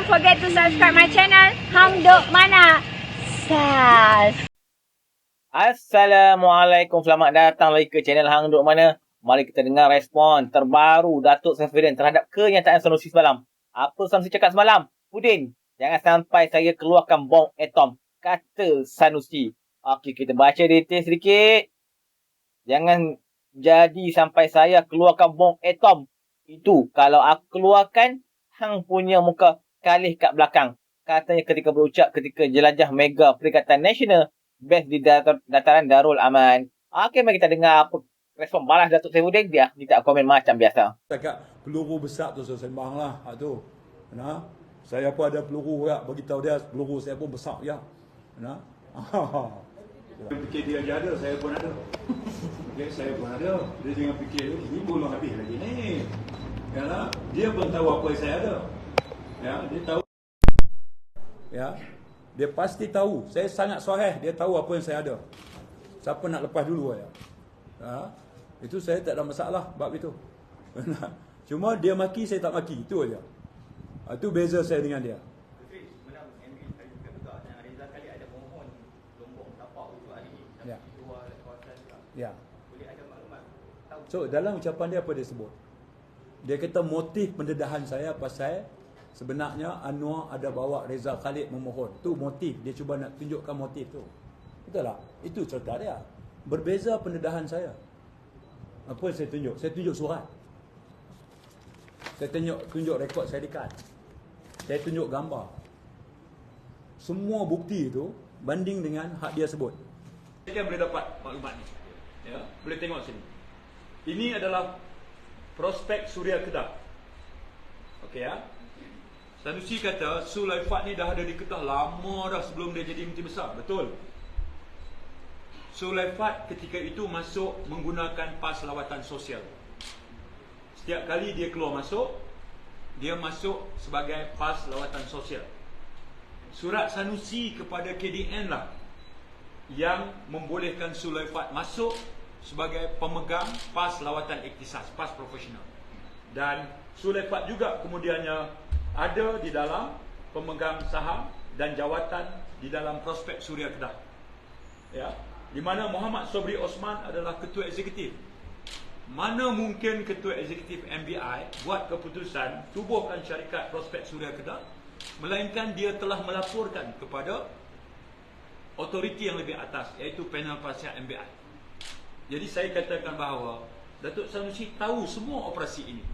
forget to subscribe my channel Hang Duk Mana. Sas. Assalamualaikum, selamat datang lagi ke channel Hang Duk Mana. Mari kita dengar respon terbaru Datuk Saifuddin terhadap kenyataan Sanusi semalam. Apa Sanusi cakap semalam? Udin, jangan sampai saya keluarkan bom atom, kata Sanusi. Okey, kita baca detail sedikit. Jangan jadi sampai saya keluarkan bom atom. Itu kalau aku keluarkan, hang punya muka kalih kat belakang. Katanya ketika berucap ketika jelajah mega Perikatan Nasional base di dataran Darul Aman. Okey, mari kita dengar apa respon balas Datuk Saifuddin. Dia minta komen macam biasa. Cakap peluru besar tu saya sembang lah. Tu. Nah, saya pun ada peluru ya, bagi tahu dia peluru saya pun besar ya. Nah. Fikir dia ada, saya pun ada. Okay, saya pun ada. Dia jangan fikir ini belum habis lagi ni. Yalah, dia pun tahu apa yang saya ada. Ya, dia tahu. Ya. Dia pasti tahu. Saya sangat soreh, dia tahu apa yang saya ada. Siapa nak lepas dulu ya? Ha? Itu saya tak ada masalah bab itu. Cuma dia maki, saya tak maki. Itu aja. Itu beza saya dengan dia. Ya. So dalam ucapan dia apa dia sebut? Dia kata motif pendedahan saya pasal sebenarnya Anwar ada bawa Reza Khalid memohon. Tu motif, dia cuba nak tunjukkan motif tu. Betul tak? Itu cerita dia. Berbeza pendedahan saya. Apa yang saya tunjuk? Saya tunjuk surat. Saya tunjuk rekod syarikat. Saya tunjuk gambar. Semua bukti itu banding dengan hak dia sebut. Saya boleh dapat maklumat ni. Ya, boleh tengok sini. Ini adalah prospek Suria Kedah. Okey ya. Sanusi kata Sulaifat ni dah ada di Kedah lama dah sebelum dia jadi Menteri Besar. Betul. Sulaifat ketika itu masuk menggunakan PAS lawatan sosial. Setiap kali dia keluar masuk, dia masuk sebagai PAS lawatan sosial. Surat Sanusi kepada KDN lah yang membolehkan Sulaifat masuk sebagai pemegang PAS lawatan ikhtisas, PAS profesional. Dan Sulaifat juga kemudiannya ada di dalam pemegang saham dan jawatan di dalam prospek Suria Kedah. Ya, di mana Muhammad Sobri Osman adalah ketua eksekutif. Mana mungkin ketua eksekutif MBI buat keputusan tubuhkan syarikat prospek Suria Kedah, melainkan dia telah melaporkan kepada autoriti yang lebih atas, iaitu panel penasihat MBI. Jadi saya katakan bahawa Datuk Sanusi tahu semua operasi ini.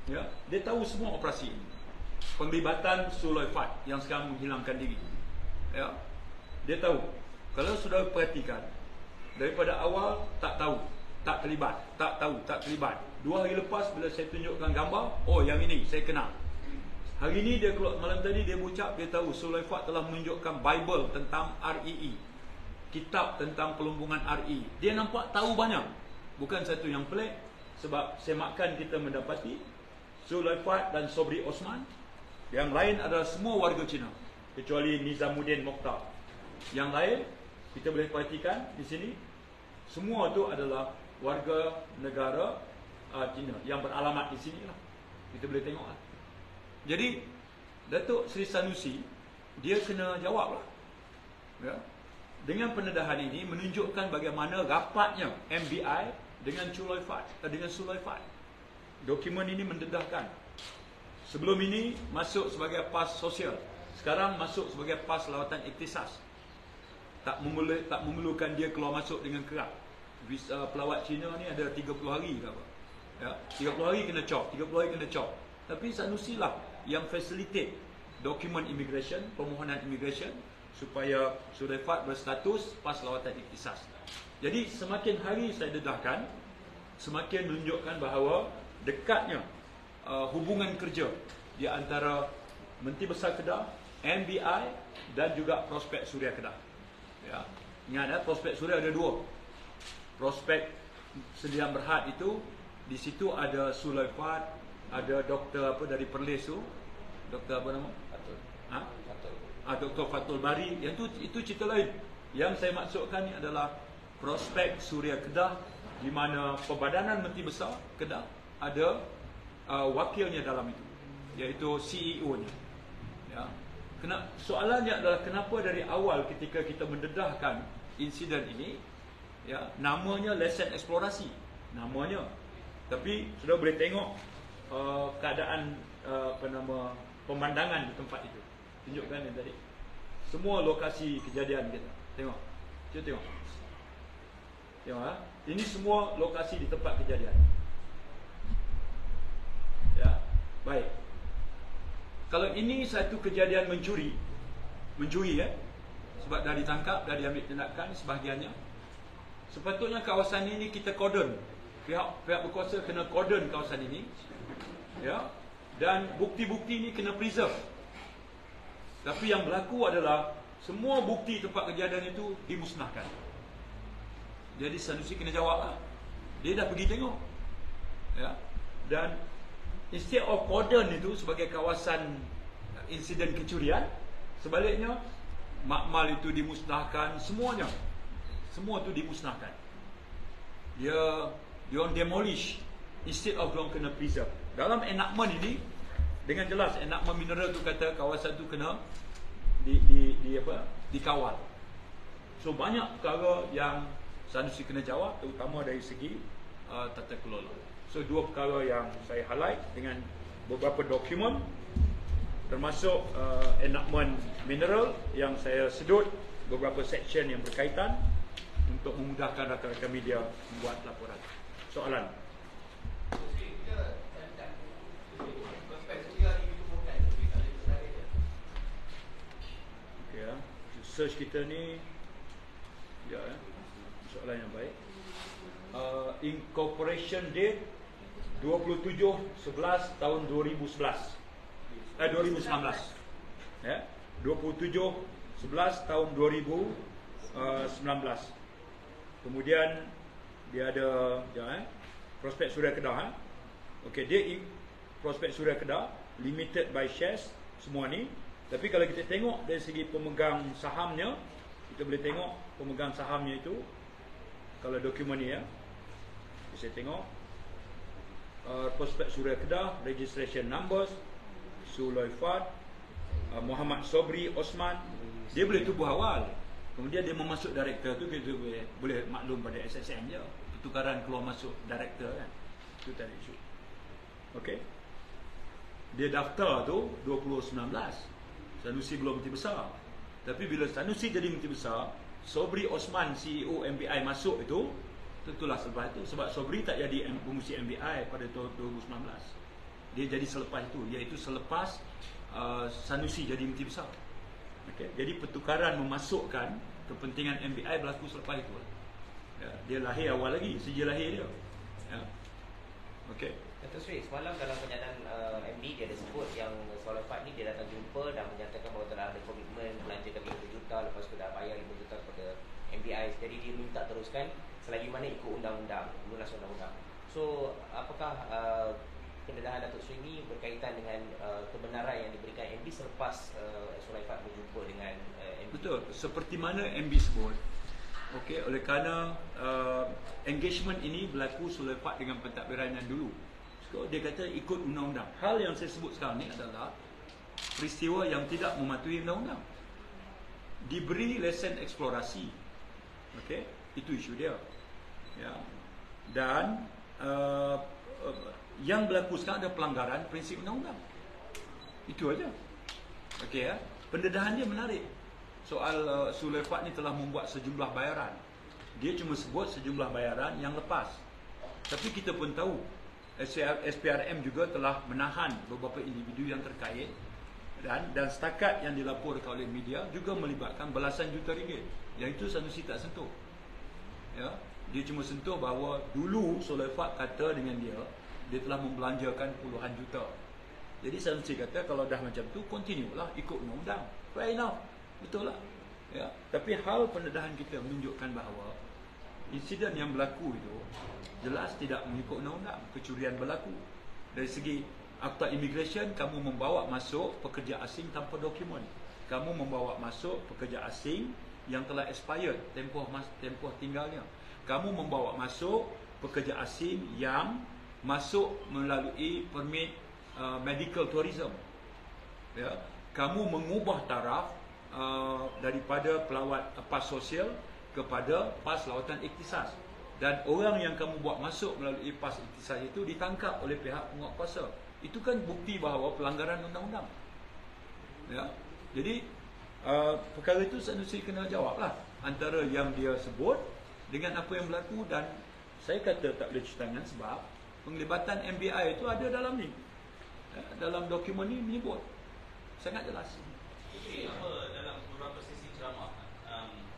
Ya, dia tahu semua operasi ini. Penglibatan Sulaifat yang sekarang menghilangkan diri. Ya, dia tahu. Kalau sudah perhatikan, daripada awal tak tahu, tak terlibat, tak tahu, tak terlibat. 2 hari lepas bila saya tunjukkan gambar, oh yang ini saya kenal. Hari ini dia keluar, malam tadi dia berucap, dia tahu Sulaifat telah menunjukkan Bible tentang REE. Kitab tentang pelumbungan RE. Dia nampak tahu banyak. Bukan satu yang pelik. Sebab semakan kita mendapati Sulaifat dan Sobri Osman, yang lain adalah semua warga Cina, kecuali Nizamuddin Mokhtar. Yang lain kita boleh perhatikan di sini, semua itu adalah warga negara Cina yang beralamat di sini lah. Kita boleh tengok lah. Jadi Datuk Seri Sanusi dia kena jawab lah. Ya. Dengan pendedahan ini menunjukkan bagaimana rapatnya MBI dengan Sulaifat. Dokumen ini mendedahkan. Sebelum ini masuk sebagai PAS sosial, sekarang masuk sebagai PAS lawatan ikhtisas. Tak memerlukan dia keluar masuk dengan kerap. Visa pelawat Cina ni ada 30 hari ke apa. Ya, 30 hari kena cop, 30 hari kena cop. Tapi Sanusi lah yang facilitate dokumen immigration, permohonan immigration supaya Sulaifat berstatus PAS lawatan ikhtisas. Jadi semakin hari saya dedahkan, semakin menunjukkan bahawa dekatnya hubungan kerja di antara Menteri Besar Kedah, MBI dan juga prospek Suria Kedah. Ya, ingat prospek Suria ada 2. Prospek Sdn Bhd itu di situ ada Sulaifat, ada doktor apa dari Perlis tu, doktor apa nama? Dr. Fatul Bari. Yang itu cerita lain. Yang saya maksudkan ni adalah prospek Suria Kedah, di mana Perbadanan Menteri Besar Kedah ada wakilnya dalam itu, iaitu CEO-nya. Soalannya adalah kenapa dari awal ketika kita mendedahkan insiden ini, ya, namanya lesen eksplorasi, namanya. Tapi sudah boleh tengok keadaan pemandangan di tempat itu. Tunjukkan yang tadi. Semua lokasi kejadian kita. Tengok. Cuba tengok. Tengok, ha? Ini semua lokasi di tempat kejadian. Ya, baik. Kalau ini satu kejadian mencuri ya, sebab dah ditangkap, dah diambil tindakan sebahagiannya, sepatutnya kawasan ini kita cordon. Pihak berkuasa kena cordon kawasan ini, ya, dan bukti-bukti ini kena preserve. Tapi yang berlaku adalah semua bukti tempat kejadian itu dimusnahkan. Jadi Sanusi kena jawab lah. Dia dah pergi tengok, ya, dan instead of cordon itu sebagai kawasan insiden kecurian, sebaliknya makmal itu dimusnahkan, semuanya. Semua itu dimusnahkan. Dia orang demolish instead of orang kena preserve. Dalam enactment ini dengan jelas enactment mineral tu kata kawasan tu kena dikawal. So banyak perkara yang Sanusi kena jawab, terutama dari segi tata kelola. So dua perkara yang saya highlight dengan beberapa dokumen, termasuk enactment mineral yang saya sedut beberapa section yang berkaitan untuk memudahkan rakan-rakan media membuat laporan. Soalan. Okey, ya. Search kita ni, ya, soalan yang baik. Incorporation date 27/11 tahun 2019. Ya, 27/11 tahun 2019. Kemudian dia ada Prospek Suria Kedah. Okey, dia Prospek Suria Kedah limited by shares semua ni. Tapi kalau kita tengok dari segi pemegang sahamnya, kita boleh tengok pemegang sahamnya itu kalau dokumen ni, ya. Saya tengok Prospek Suria Kedah, registration numbers, Sulaifat, Muhammad Sobri Osman. Dia boleh tubuh awal, kemudian dia memasuk director tu, kita boleh maklum pada SSM je, pertukaran keluar masuk director kan. Itu tadi isu. Okey. Dia daftar tu 2019. Sanusi belum Menteri Besar. Tapi bila Sanusi jadi Menteri Besar, Sobri Osman CEO MBI masuk itu, tentulah selepas itu. Sebab Sobri tak jadi pengurusi MBI pada tahun 2019. Dia jadi selepas itu, iaitu selepas Sanusi jadi Menteri Besar. Okay. Jadi pertukaran memasukkan kepentingan MBI berlaku selepas itu. Ya, dia lahir awal lagi, sejak lahir dia. Ya. Okey. Datuk Seri, semalam dalam pernyataan MD dia ada sebut yang Sulaifat ni dia datang jumpa dan menyatakan bahawa telah ada komitmen belanjakan 50 juta, lepas tu dah bayar 5 juta kepada MBI. Jadi dia minta teruskan selagi mana ikut undang-undang, lunas undang-undang. So, apakah pendedahan Datuk Seri ini berkaitan dengan kebenaran yang diberikan MD selepas Sulaifat berjumpa dengan MD? Betul, seperti mana MD sebut. Okey, oleh kerana engagement ini berlaku Sulaifat dengan pentadbiran yang dulu. So, dia kata ikut undang-undang. Hal yang saya sebut sekarang ni adalah peristiwa yang tidak mematuhi undang-undang. Diberi lesen eksplorasi. Okey, itu isu dia. Ya. Dan yang berlaku sekarang ada pelanggaran prinsip undang-undang. Itu aja. Okey, ya. Pendedahan dia menarik. Soal Sulaifat ni telah membuat sejumlah bayaran. Dia cuma sebut sejumlah bayaran yang lepas. Tapi kita pun tahu SPRM juga telah menahan beberapa individu yang terkait, dan setakat yang dilaporkan oleh media juga melibatkan belasan juta ringgit. Yang itu Sanusi tak sentuh. Ya, dia cuma sentuh bahawa dulu Sulaifat kata dengan dia telah membelanjakan puluhan juta. Jadi Sanusi kata kalau dah macam tu, continue lah ikut undang-undang. Fair enough. Betul lah. Ya. Tapi hal pendedahan kita menunjukkan bahawa insiden yang berlaku itu jelas tidak mengikut undang-undang. Kecurian berlaku. Dari segi akta immigration, kamu membawa masuk pekerja asing tanpa dokumen. Kamu membawa masuk pekerja asing yang telah expired tempoh tinggalnya. Kamu membawa masuk pekerja asing yang masuk melalui permit medical tourism. Ya. kamu mengubah taraf daripada pelawat PAS sosial kepada PAS lawatan ikhtisas, dan orang yang kamu buat masuk melalui PAS ikhtisas itu ditangkap oleh pihak penguatkuasa. Itu kan bukti bahawa pelanggaran undang-undang. Ya. Jadi perkara itu Sanusi kena jawablah antara yang dia sebut dengan apa yang berlaku, dan saya kata tak boleh cuci tangan sebab penglibatan MBI itu ada dalam ni. Dalam dokumen ni menyebut sangat jelas. Jadi apa dalam beberapa sesi ceramah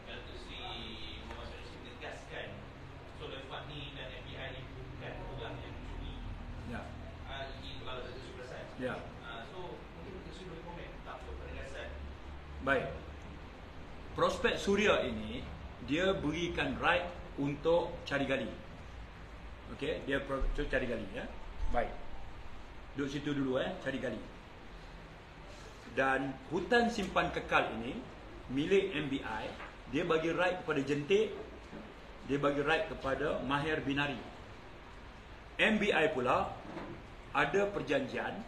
Datuk Seri Muhammad Sanusi menegaskan Sulaiman ni dan MBI ni bukan orang yang mencuri. Ya. Ini kalau Datuk Seri perasan. Ya. So mungkin Datuk Seri boleh komen tentang penegasan. Baik. Prospek Suria ini dia berikan right untuk cari gali. Okey, dia cari gali ya. Baik. Duduk situ dulu cari gali. Dan hutan simpan kekal ini milik MBI, dia bagi right kepada jentik, dia bagi right kepada Mahir Binari. MBI pula ada perjanjian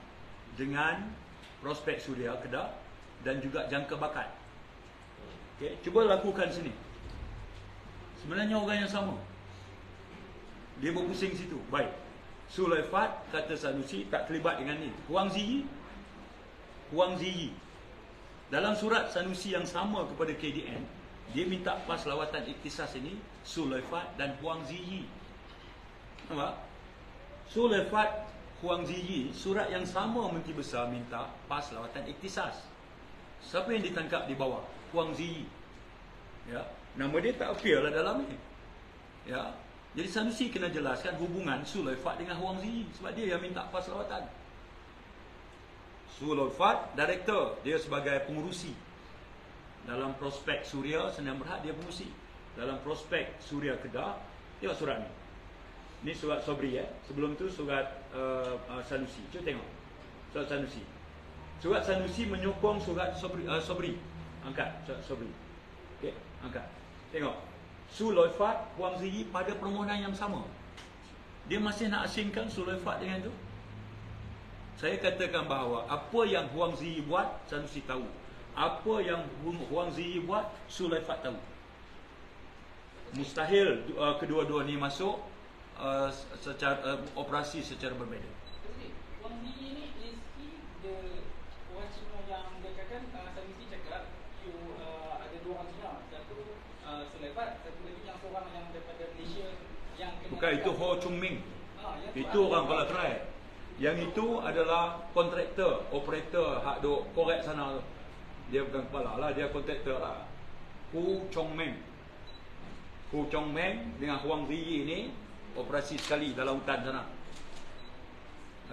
dengan Prospek Suria Kedah dan juga Jangka Bakat. Okey, cuba lakukan sini. Sebenarnya orang yang sama. Dia berpusing situ. Baik. Sulaifat kata Sanusi tak terlibat dengan ni. Huang Ziyi. Dalam surat Sanusi yang sama kepada KDN, dia minta PAS lawatan ikhtisas ini Sulaifat dan Huang Ziyi. Nampak? Sulaifat, Huang Ziyi, surat yang sama Menteri Besar minta PAS lawatan ikhtisas. Siapa yang ditangkap di bawah? Huang Ziyi. Ya, nama dia tak appear lah dalam ni. Ya. Jadi Sanusi kena jelaskan hubungan Sulaifat dengan Huang Ziyi sebab dia yang minta PAS lawatan. Sulaifat director, dia sebagai pengurusi. Dalam Prospek Suria Sdn Bhd dia pengurusi. Dalam Prospek Suria Kedah, tengok surat ni. Ni surat Sobri Sebelum tu surat Sanusi. Cuba tengok. Surat Sanusi. Surat Sanusi menyokong surat Sobri. Angkat surat Sobri. Okey, angkat. Tengok. Sulaifat, Huang Ziyi pada permohonan yang sama. Dia masih nak asingkan Sulaifat dengan tu. Saya katakan bahawa apa yang Huang Ziyi buat, Sanusi tahu. Apa yang Huang Ziyi buat, Sulaifat tahu. Mustahil kedua-dua ni masuk secara operasi secara berbeza. Huang Ziyi ni is he the orang Cina yang dia katakan Sanusi cakap you ada dua orang Cina, satu Sulaifat, satu lagi yang seorang yang daripada Malaysia yang kena. Bukan, itu Ho Chung Ming. Itu orang Kuala Kerai. Yang itu adalah kontraktor, operator hak duk korek sana tu. Dia bukan kepala lah, dia kontraktor lah. Hu Chong Meng. Hu Chong Meng dengan Huang Ziyi ni operasi sekali dalam hutan sana.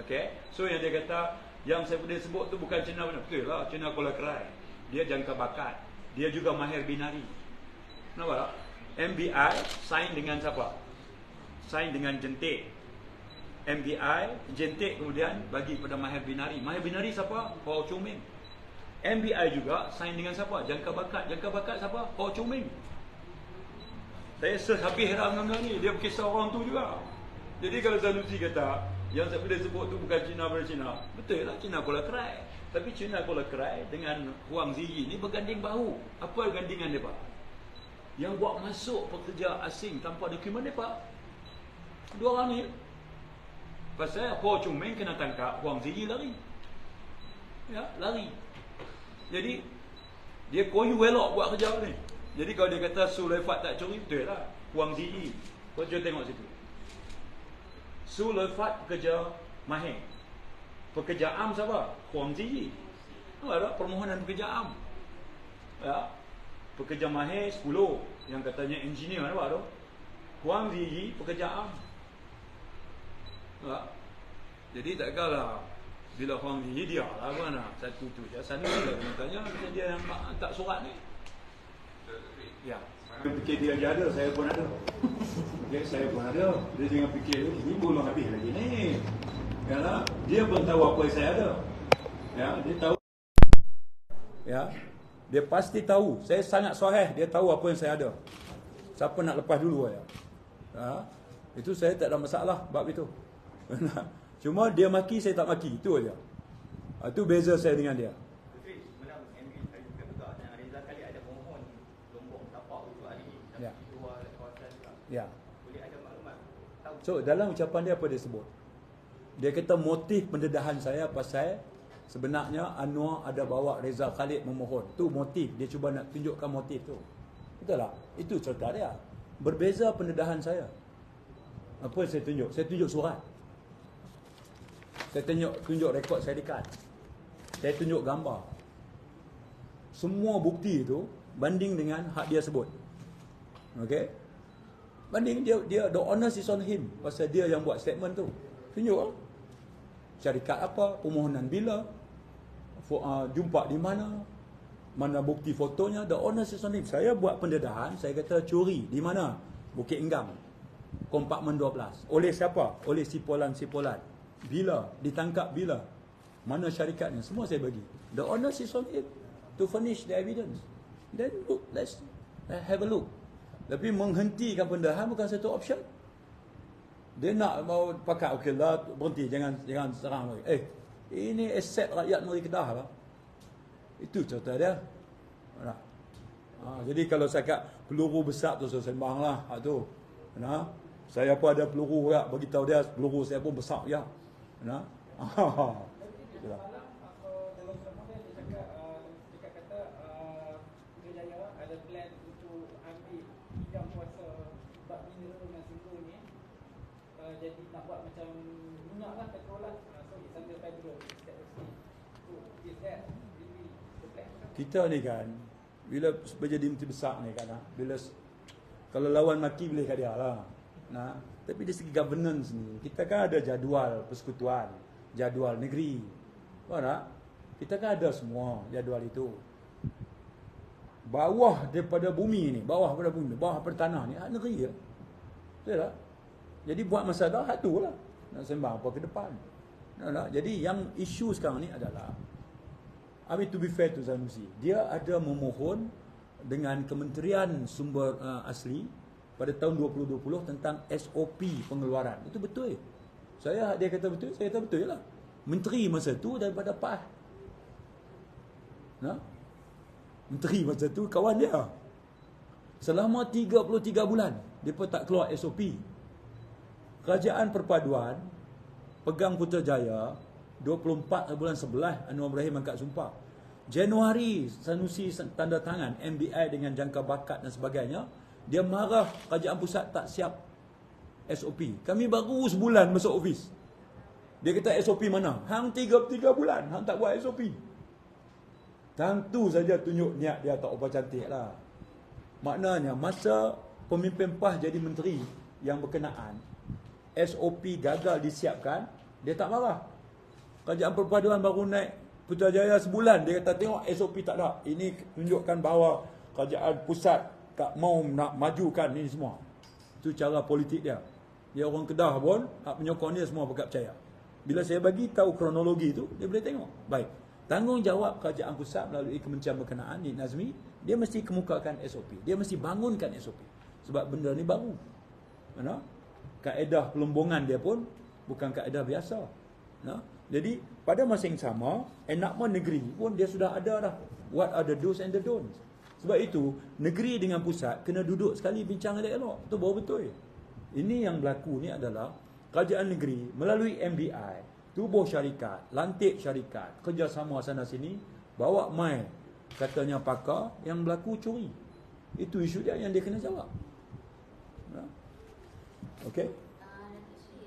Okey. So yang dia kata, yang saya boleh sebut tu bukan Cina benar. Betul lah, Cina Kuala Kerai. Dia Jangka Bakat. Dia juga Mahir Binari. Nampak tak? MBI sign dengan siapa? Sign dengan jentik. MBI, jentik kemudian bagi kepada Mahir Binari. Mahir Binari siapa? Ho Chung Ming. MBI juga sign dengan siapa? Jangka Bakat. Jangka Bakat siapa? Ho Chung Ming. Saya sehabis heran benda ni. Dia berkisah orang tu juga. Jadi kalau Sanusi kata yang saya boleh sebut tu bukan Cina pada Cina, betul lah, Cina Kuala Kerai. Tapi Cina Kuala Kerai dengan Huang Ziyi ni berganding bahu. Apa gandingan dia, Pak? Yang buat masuk pekerja asing tanpa dokumen dia, Pak. Dua orang ni. Pasal Ho Chung Meng kena tangkap, Huang Ziyi lari. Ya, lari. Jadi dia koyu elok buat kerja ni. Jadi kalau dia kata Sulaifat tak curi, betul lah. Huang Ziyi. Kau cuba tengok situ. Sulaifat pekerja mahir. Pekerja am siapa? Huang Ziyi. Ada permohonan pekerja am. Ya. Pekerja mahir 10 yang katanya engineer apa tu? Huang Ziyi pekerja am. Jadi tak kalah bila Huang Ziyi dia lah mana satu tu je. Sanusi lah tanya macam dia yang tak surat ni. Ya. Fikir dia aja ada, saya pun ada. Okay, saya pun ada. Dia jangan fikir ini belum habis lagi ni. Yalah, dia pun tahu apa yang saya ada. Ya, dia tahu. Ya. Dia pasti tahu. Saya sangat sahih dia tahu apa yang saya ada. Siapa nak lepas dulu ya. Itu saya tak ada masalah bab itu. Cuma dia maki, saya tak maki. Itu aja. Itu beza saya dengan dia. Ya. Boleh ada maklumat tahu. So dalam ucapan dia apa dia sebut? Dia kata motif pendedahan saya pasal sebenarnya Anwar ada bawa Reza Khalid memohon. Tu motif, dia cuba nak tunjukkan motif tu. Betul tak? Itu cerita dia. Berbeza pendedahan saya. Apa saya tunjuk? Saya tunjuk surat. Saya tunjuk rekod syarikat. Saya tunjuk gambar. Semua bukti itu banding dengan hak dia sebut. Okey? Banding dia the onus is on him pasal dia yang buat statement tu. Tunjuk syarikat apa, permohonan bila, jumpa di mana, mana bukti fotonya, the onus is on him. Saya buat pendedahan, saya kata curi di mana? Bukit Enggam, kompartmen 12. Oleh siapa? Oleh sipolan-sipolan. Bila? Ditangkap bila? Mana syarikatnya? Semua saya bagi. The onus is on him to furnish the evidence. Then look, let's have a look. Tapi menghentikan pendedahan bukan satu option. Dia nak mau pakai, okey lah, berhenti, jangan serang lagi. Ini aset rakyat negeri Kedah lah. Itu cerita dia. Jadi kalau saya kat peluru besar tu saya sembang lah hak tu. Saya pun ada peluru ya, bagi tahu dia peluru saya pun besar ya. Jadi nak buat macam minyak lah, petrol lah. So it's under federal instead of state. So is that really the plan? Kita ni kan bila berjadi menteri besar ni kan, bila kalau lawan maki boleh kat dia lah. Tapi dari segi governance ni, kita kan ada jadual persekutuan, jadual negeri. Faham tak? Kita kan ada semua jadual itu. Bawah daripada bumi ni, bawah daripada tanah ni hak negeri ya. Betul tak? Jadi buat masalah hak tu lah. Nak sembang apa ke depan. Jadi yang isu sekarang ni adalah, to be fair to Sanusi, dia ada memohon dengan Kementerian Sumber Asli pada tahun 2020 tentang SOP pengeluaran. Itu betul. Dia kata betul, saya kata betul lah. Menteri masa tu daripada PAS. Menteri masa tu kawan dia. Selama 33 bulan dia pun tak keluar SOP. Kerajaan Perpaduan pegang Putrajaya 24 bulan 11 Anwar Ibrahim angkat sumpah. Januari Sanusi tanda tangan MBI dengan jangka bakat dan sebagainya. Dia marah kerajaan pusat tak siap SOP. Kami baru sebulan masuk office. Dia kata SOP mana? Hang 3 bulan hang tak buat SOP. Tentu saja tunjuk niat dia tak apa cantik lah. Maknanya masa pemimpin PAS jadi menteri yang berkenaan, SOP gagal disiapkan, dia tak marah. Kerajaan Perpaduan baru naik Putrajaya sebulan, dia kata tengok SOP tak ada. Ini tunjukkan bahawa kerajaan pusat tak mau nak majukan ini semua. Itu cara politik dia. Dia orang Kedah pun, hak penyokong dia semua pakat percaya. Bila saya bagi tahu kronologi itu, dia boleh tengok. Baik. Tanggungjawab kerajaan pusat melalui Kementerian Berkenaan, Nik Nazmi, dia mesti kemukakan SOP. Dia mesti bangunkan SOP. Sebab benda ni baru. Kaedah pelombongan dia pun bukan kaedah biasa. Jadi pada masa yang sama, enakmen negeri pun dia sudah ada dah. What are the do's and the don'ts. Sebab itu negeri dengan pusat kena duduk sekali bincang elok-elok. Itu baru betul. Ini yang berlaku ni adalah kerajaan negeri melalui MBI, tubuh syarikat, lantik syarikat, kerjasama sana sini, bawa mai katanya pakar yang berlaku curi. Itu isu dia yang dia kena jawab. Okey. Datuk Seri,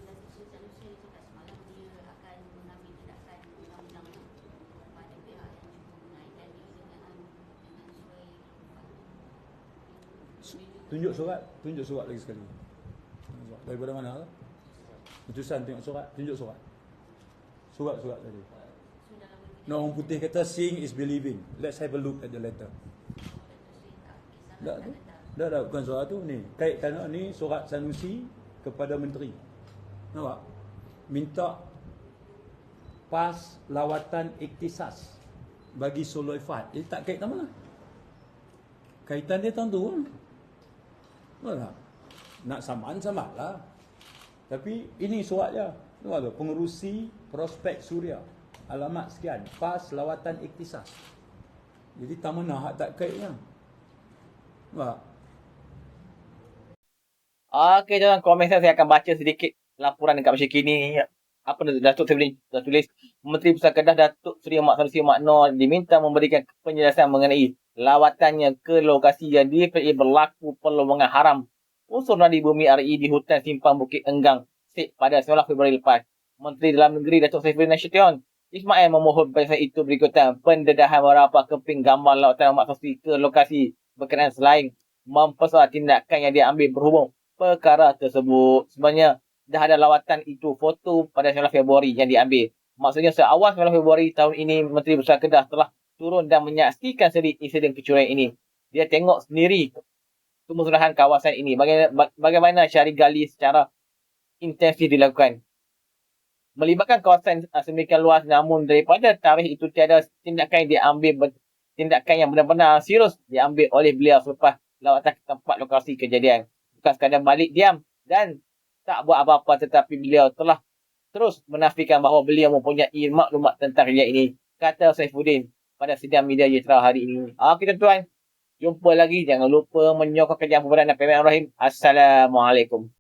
Datuk Seri Sanusi cakap semalam dia akan mengambil tindakan undang-undang kepada pihak yang cuba mengaitkan ini dengan Tunjuk surat lagi sekali. Daripada mana? Putusan tengok surat, tunjuk surat. Surat tadi. No, orang putih kata seeing is believing. Let's have a look at the letter. Dah bukan surat tu ni. Kaitkan ni surat Sanusi kepada menteri. Nampak? Minta PAS lawatan iktisas bagi Soloifat. Dia tak kaitan mana? Kaitan dia tahun tu. Mana? Nak samaan lah. Tapi ini surat dia. Nampak tu? Pengerusi Prospek Suria. Alamat sekian. PAS lawatan iktisas. Jadi tak mana hak tak kaitnya. Nampak? Okey, tuan, komen saya akan baca sedikit laporan dekat Malaysia kini. Apa Datuk Saifuddin dah tulis, Menteri Besar Kedah Datuk Seri Mat Sanusi Mat Noor diminta memberikan penjelasan mengenai lawatannya ke lokasi yang diprediksi berlaku perlubungan haram unsur nadi bumi RE di hutan Simpang Bukit Enggang, Sik pada 19 Februari lepas. Menteri Dalam Negeri Datuk Saifuddin Nasution Ismail memohon penjelasan itu berikutan pendedahan beberapa keping gambar lawatan Mat Sanusi ke lokasi berkenaan selain mempersoal tindakan yang diambil berhubung perkara tersebut. Sebenarnya dah ada lawatan itu foto pada 19 Februari yang diambil. Maksudnya seawal 19 Februari tahun ini Menteri Besar Kedah telah turun dan menyaksikan sendiri insiden kecurian ini. Dia tengok sendiri kemusnahan kawasan ini. Bagaimana cari gali secara intensif dilakukan. Melibatkan kawasan sedemikian luas, namun daripada tarikh itu tiada tindakan yang diambil, tindakan yang benar-benar serius diambil oleh beliau selepas lawatan ke tempat lokasi kejadian. Bukan sekadar balik diam dan tak buat apa-apa, tetapi beliau telah terus menafikan bahawa beliau mempunyai maklumat tentang kejadian ini, kata Saifuddin pada sidang media Jitra hari ini. Okey tuan-tuan, jumpa lagi. Jangan lupa menyokong kerjaan perbuatan dan Rahim. Assalamualaikum.